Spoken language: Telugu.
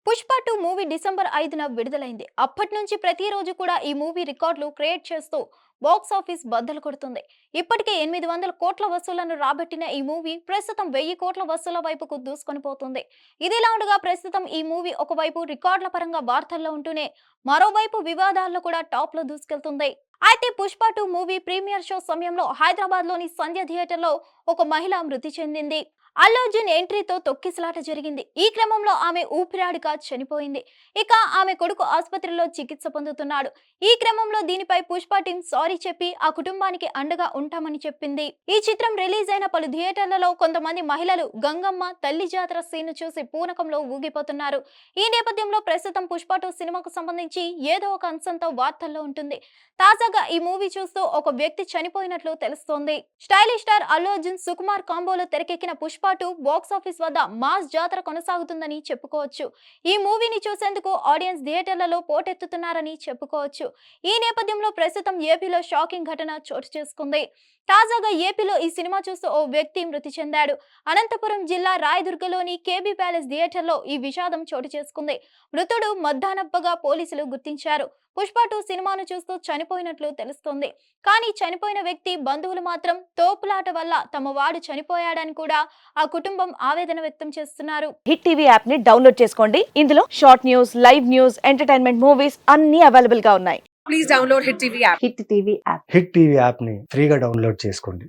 పుష్ప 2 మూవీ డిసెంబర్ 5న విడుదలైంది. అప్పటి నుంచి ప్రతిరోజు కూడా ఈ మూవీ రికార్డులు క్రియేట్ చేస్తూ బాక్స్ ఆఫీస్ బద్దలు కొడుతుంది. ఇప్పటికే 800 కోట్ల వసూళ్లను రాబట్టిన ఈ మూవీ ప్రస్తుతం 1000 కోట్ల వసూళ్ల వైపుకు దూసుకొని పోతుంది. ఇదిలా ఉండగా ప్రస్తుతం ఈ మూవీ ఒకవైపు రికార్డుల పరంగా వార్తల్లో ఉంటూనే మరోవైపు వివాదాల్లో కూడా టాప్ లో దూసుకెళ్తుంది. అయితే పుష్ప 2 మూవీ ప్రీమియర్ షో సమయంలో హైదరాబాద్ లోని సంధ్య థియేటర్లో ఒక మహిళ మృతి చెందింది. అల్లు అర్జున్ ఎంట్రీతో తొక్కిసలాట జరిగింది. ఈ క్రమంలో ఆమె ఊపిరాడక చనిపోయింది. ఇక ఆమె కొడుకు ఆసుపత్రిలో చికిత్స పొందుతున్నాడు. ఈ క్రమంలో దీనిపై పుష్ప టీం సారీ చెప్పి ఆ కుటుంబానికి అండగా ఉంటామని చెప్పింది. ఈ చిత్రం రిలీజ్ అయిన పలు థియేటర్లలో కొంతమంది మహిళలు గంగమ్మ తల్లి జాతర సీన్ చూసి పూనకంలో ఊగిపోతున్నారు. ఈ నేపథ్యంలో ప్రస్తుతం పుష్ప 2 సినిమాకు సంబంధించి ఏదో ఒక అంశంతో వార్తల్లో ఉంటుంది. తాజాగా ఈ మూవీ చూస్తూ ఒక వ్యక్తి చనిపోయినట్లు తెలుస్తోంది. స్టైలిష్ స్టార్ అల్లు అర్జున్ సుకుమార్ కాంబోలో తెరకెక్కిన పుష్ప 2 బాక్స్ ఆఫీస్ వద్ద మాస్ జాతర కొనసాగుతుందని చెప్పుకోవచ్చు. ఈ మూవీని చూసేందుకు ఆడియన్స్ థియేటర్లలో పోటెత్తుతున్నారని చెప్పుకోవచ్చు. ఈ నేపథ్యంలో ప్రస్తుతం ఏపీలో షాకింగ్ ఘటన చోటు చేసుకుంది. తాజాగా ఏపీలో ఈ సినిమా చూస్తూ ఓ వ్యక్తి మృతి చెందాడు. అనంతపురం జిల్లా రాయదుర్గలోని కేబీ ప్యాలెస్ థియేటర్లో ఈ విషాదం చోటు చేసుకుంది. మృతుడు మద్దానప్పగా పోలీసులు గుర్తించారు. పుష్ప 2 సినిమాను చూస్తూ చనిపోయినట్లు తెలుస్తోంది. కానీ చనిపోయిన వ్యక్తి బంధువులు మాత్రం తోపులాట వల్ల తమ వాడు చనిపోయాడని కూడా ఆ కుటుంబం ఆవేదన వ్యక్తం చేస్తున్నారు. హిట్ టీవీ యాప్ ని డౌన్లోడ్ చేసుకోండి. ఇందులో short news, live news, entertainment movies అన్ని అవైలబుల్ గా ఉన్నాయి. Please download Hit TV app. Hit TV app. Hit TV యాప్ని ఫ్రీగా డౌన్లోడ్ చేసుకోండి.